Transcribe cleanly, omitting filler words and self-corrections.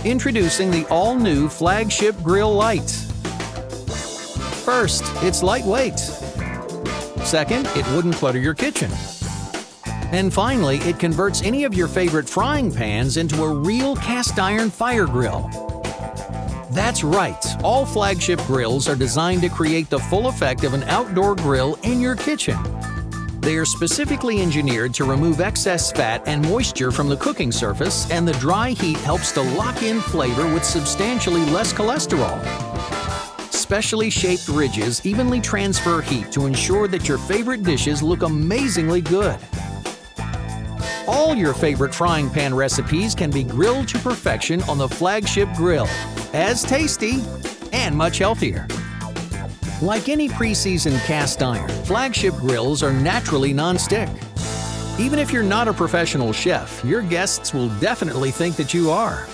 Introducing the all-new Flagship Grill Lite. First, it's lightweight. Second, it wouldn't clutter your kitchen. And finally, it converts any of your favorite frying pans into a real cast-iron fire grill. That's right, all Flagship grills are designed to create the full effect of an outdoor grill in your kitchen. They are specifically engineered to remove excess fat and moisture from the cooking surface, and the dry heat helps to lock in flavor with substantially less cholesterol. Specially shaped ridges evenly transfer heat to ensure that your favorite dishes look amazingly good. All your favorite frying pan recipes can be grilled to perfection on the Flagship Grill, as tasty and much healthier. Like any pre-seasoned cast iron, Flagship grills are naturally non-stick. Even if you're not a professional chef, your guests will definitely think that you are.